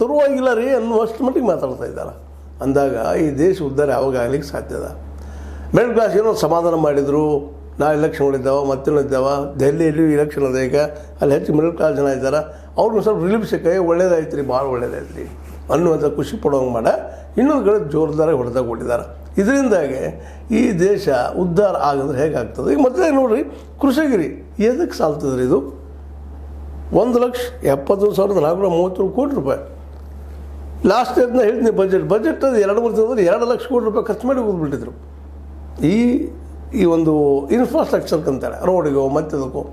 ಶುರುವಾಗಿಲ್ಲ ರೀ ಅನ್ನುವಷ್ಟು ಮಟ್ಟಿಗೆ ಮಾತಾಡ್ತಾ ಇದ್ದಾರೆ. ಅಂದಾಗ ಈ ದೇಶ ಉದ್ಧಾರ ಯಾವಾಗ ಆಗ್ಲಿಕ್ಕೆ ಸಾಧ್ಯದ? ಮಿಡಲ್ ಕ್ಲಾಸ್ ಏನೋ ಸಮಾಧಾನ ಮಾಡಿದರು, ನಾವು ಎಲೆಕ್ಷನ್ಗಳಿದ್ದಾವೆ ಮತ್ತೇನಿದ್ದಾವೆ, ದೆಹಲಿಯಲ್ಲಿ ಎಲೆಕ್ಷನ್ ಅದ, ಈಗ ಅಲ್ಲಿ ಹೆಚ್ಚು ಮಿಡಲ್ ಕ್ಲಾಸ್ ಜನ ಇದ್ದಾರೆ, ಅವ್ರಿಗೂ ಸ್ವಲ್ಪ ರಿಲೀಫ್ ಸಿಕ್ಕ ಒಳ್ಳೇದಾಯ್ತು ರೀ, ಭಾಳ ಒಳ್ಳೇದಾಯ್ತು ರೀ ಅನ್ನುವಂಥ ಖುಷಿ ಪಡೋಂಗೆ ಮಾಡ ಇನ್ನೊಂದು ಕಡೆ ಜೋರ್ದಾರ ಹೊಡೆದಾಗ ಕೊಟ್ಟಿದ್ದಾರೆ. ಇದರಿಂದಾಗಿ ಈ ದೇಶ ಉದ್ಧಾರ ಆಗಿದ್ರೆ ಹೇಗಾಗ್ತದೆ? ಈಗ ಮೊದಲೇ ನೋಡಿರಿ, ಕೃಷಿಗಿರಿ ಎದಕ್ಕೆ ಸಾಲ್ತದ್ರಿ ಇದು? 1,71,437 ಕೋಟಿ ರೂಪಾಯಿ ಲಾಸ್ಟ್ ಇಯರ್ನ ಹೇಳ್ತೀನಿ. ಬಜೆಟ್ ಅದು 2-3 ತಿಂಗಳಲ್ಲಿ 2 ಲಕ್ಷ ಕೋಟಿ ರೂಪಾಯಿ ಖರ್ಚು ಮಾಡಿ ಹೋಗ್ಬಿಟ್ಟಿದ್ರು ಈ ಒಂದು ಇನ್ಫ್ರಾಸ್ಟ್ರಕ್ಚರ್ಗೆ ಅಂತಾರೆ, ರೋಡಿಗೋ ಮತ್ತದಕ್ಕೋ.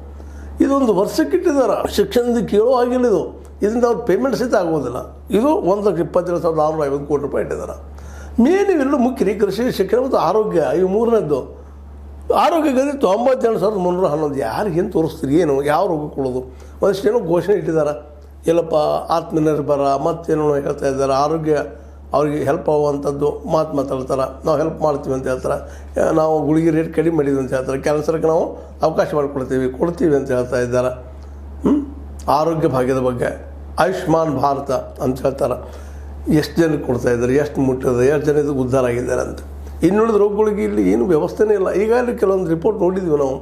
ಇದೊಂದು ವರ್ಷಕ್ಕಿಟ್ಟಿದ್ದಾರೆ. ಶಿಕ್ಷಣದಿಂದ ಕೇಳೋ ಆಗಿಲ್ಲ ಇದು. ಇದರಿಂದ ಅವ್ರು ಪೇಮೆಂಟ್ ಸಹಿತ ಆಗೋದಿಲ್ಲ. ಇದು 1,22,650 ಕೋಟಿ ರೂಪಾಯಿ ಇಟ್ಟಿದ್ದಾರೆ. ಮೇನ್ ಇವೆಲ್ಲೂ ಮುಖ್ಯ ರೀ, ಕೃಷಿ, ಶಿಕ್ಷಣ ಮತ್ತು ಆರೋಗ್ಯ. ಇವು ಮೂರನೇದ್ದು. ಆರೋಗ್ಯದಲ್ಲಿ 92,311. ಯಾರಿಗೇನು ತೋರಿಸ್ತೀರಿ? ಏನು ಯಾವ ರೋಗ ಕೊಡೋದು? ಒಂದಿಷ್ಟೇನೋ ಘೋಷಣೆ ಇಟ್ಟಿದ್ದಾರೆ, ಎಲ್ಲಪ್ಪ ಆತ್ಮನಿರ್ಭರ ಮತ್ತೇನೋ ಹೇಳ್ತಾ ಇದ್ದಾರೆ, ಆರೋಗ್ಯ ಅವ್ರಿಗೆ ಹೆಲ್ಪ್ ಆಗುವಂಥದ್ದು ಮಾತಾಡ್ತಾರೆ, ನಾವು ಹೆಲ್ಪ್ ಮಾಡ್ತೀವಿ ಅಂತ ಹೇಳ್ತಾರೆ, ನಾವು ಗುಳಿಗೆ ರೇಟ್ ಕಡಿಮೆ ಮಾಡಿದ್ವಿ ಅಂತ ಹೇಳ್ತಾರೆ, ಕ್ಯಾನ್ಸರ್ಗೆ ನಾವು ಅವಕಾಶ ಕೊಡ್ತೀವಿ ಅಂತ ಹೇಳ್ತಾ ಇದ್ದಾರೆ. ಆರೋಗ್ಯ ಭಾಗ್ಯದ ಬಗ್ಗೆ ಆಯುಷ್ಮಾನ್ ಭಾರತ ಅಂತ ಹೇಳ್ತಾರೆ. ಎಷ್ಟು ಜನಕ್ಕೆ ಕೊಡ್ತಾ ಇದ್ದಾರೆ, ಎಷ್ಟು ಮುಟ್ಟಿದೆ, ಎಷ್ಟು ಜನ ಇದಕ್ಕೆ ಉದ್ಧಾರ ಆಗಿದ್ದಾರೆ ಅಂತ. ಇನ್ನುಳಿದ ರೋಗಗಳಿಗೆ ಇಲ್ಲಿ ಏನು ವ್ಯವಸ್ಥೆನೇ ಇಲ್ಲ. ಈಗಾಗಲೇ ಕೆಲವೊಂದು ರಿಪೋರ್ಟ್ ನೋಡಿದ್ವಿ ನಾವು.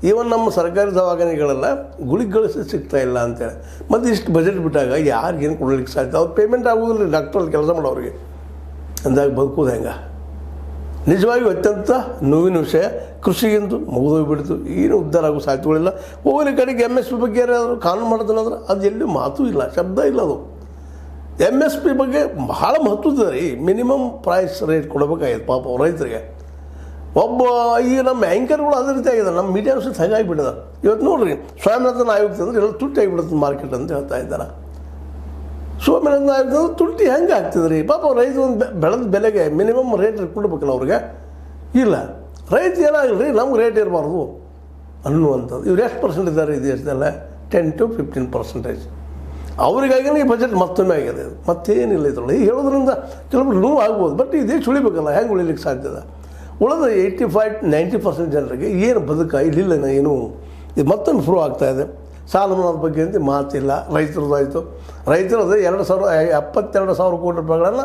ಈವನ್ ನಮ್ಮ ಸರ್ಕಾರಿ ದವಾಖಾನೆಗಳೆಲ್ಲ ಗುಳಿಗೆಗಳು ಸಿಗ್ತಾ ಇಲ್ಲ ಅಂತೇಳಿ. ಮತ್ತು ಇಷ್ಟು ಬಜೆಟ್ ಬಿಟ್ಟಾಗ ಯಾರಿಗೇನು ಕೊಡಲಿಕ್ಕೆ ಸಾಧ್ಯ? ಅವ್ರು ಪೇಮೆಂಟ್ ಆಗೋದಿಲ್ಲ ರೀ ಡಾಕ್ಟ್ರಲ್ಲಿ ಕೆಲಸ ಮಾಡೋರಿಗೆ. ಅಂದಾಗ ಬದುಕೋದು ಹೆಂಗೆ? ನಿಜವಾಗಿಯೂ ಅತ್ಯಂತ ನೋವಿನ ವಿಷಯ. ಕೃಷಿಗಿಂದು ಮುಗಿದೋಗ್ಬಿಡ್ತು, ಏನು ಉದ್ಧಾರ ಆಗೋ ಸಾಧ್ಯತೆಗಳಿಲ್ಲ. ಹೋಗಲಿ ಕಡೆಗೆ MSP ಬಗ್ಗೆ ಯಾರಾದರೂ ಕಾನೂನು ಮಾಡೋದನ್ನಂದ್ರೆ ಅದು ಎಲ್ಲಿ ಮಾತೂ ಇಲ್ಲ, ಶಬ್ದ ಇಲ್ಲ. ಅದು MSP ಬಗ್ಗೆ ಭಾಳ ಮಹತ್ವದ ರೀ. ಮಿನಿಮಮ್ ಪ್ರೈಸ್ ರೇಟ್ ಕೊಡಬೇಕಾಗಿತ್ತು ಪಾಪ ರೈತರಿಗೆ. ಈಗ ನಮ್ಮ ಆ್ಯಂಕರ್ಗಳು ಅದೇ ರೀತಿ ಆಗಿದೆ, ನಮ್ಮ ಮೀಡಿಯಾಸ್ ಹಾಗಾಗಿಬಿಟ್ಟಿದೆ. ಇವತ್ತು ನೋಡಿರಿ, ಸ್ವಾಮಿನಾಥನ್ ಆಯುಕ್ತ ಅಂದ್ರೆ ಎಲ್ಲ ತುಟ್ಟಿ ಆಗಿಬಿಡುತ್ತೆ ಮಾರ್ಕೆಟ್ ಅಂತ ಹೇಳ್ತಾ ಇದ್ದಾರೆ. ಸ್ವಾಮಿನಾಥನ್ ಆಯುಕ್ತ ಅಂದ್ರೆ ತುಟ್ಟಿ ಹೆಂಗೆ ಆಗ್ತದೆ ರೀ? ಪಾಪ ರೈತ ಒಂದು ಬೆಳೆದ ಬೆಲೆಗೆ ಮಿನಿಮಮ್ ರೇಟ್ ಕೊಡ್ಬೇಕಲ್ಲ ಅವ್ರಿಗೆ. ಇಲ್ಲ, ರೈತ ಏನಾಗಲಿ ರೀ, ನಮ್ಗೆ ರೇಟ್ ಇರಬಾರ್ದು ಅನ್ನುವಂಥದ್ದು. ಇವ್ರು ಎಷ್ಟು ಪರ್ಸೆಂಟ್ ಇದ್ದಾರೆ ಈ ದೇಶದಲ್ಲ? 10 to 15%. ಅವರಿಗಾಗಿನೇ ಈ ಬಜೆಟ್ ಮತ್ತೊಮ್ಮೆ ಆಗಿದೆ. ಮತ್ತೇನಿಲ್ಲ ಇದ್ರೊಳಗೆ. ಈಗ ಹೇಳೋದ್ರಿಂದ ಕೆಲವೊಬ್ರು ನೋವು ಆಗ್ಬೋದು, ಬಟ್ ಈ ದೇಶ ಉಳಿಬೇಕಲ್ಲ, ಹೆಂಗೆ ಉಳಿಲಿಕ್ಕೆ ಸಾಧ್ಯದ? ಉಳಿದ 85-90% ಜನರಿಗೆ ಏನು ಬದುಕ ಇಲ್ಲಿಲ್ಲ ಏನು. ಇದು ಮತ್ತೊಮ್ಮೆ ಪ್ರೂವ್ ಆಗ್ತಾಯಿದೆ. ಸಾಲ ಮನ್ನಾದ ಬಗ್ಗೆ ಅಂತ ಮಾತಿಲ್ಲ. ರೈತರದ್ದು 2,72,000 ಕೋಟಿ ರೂಪಾಯಿಗಳನ್ನು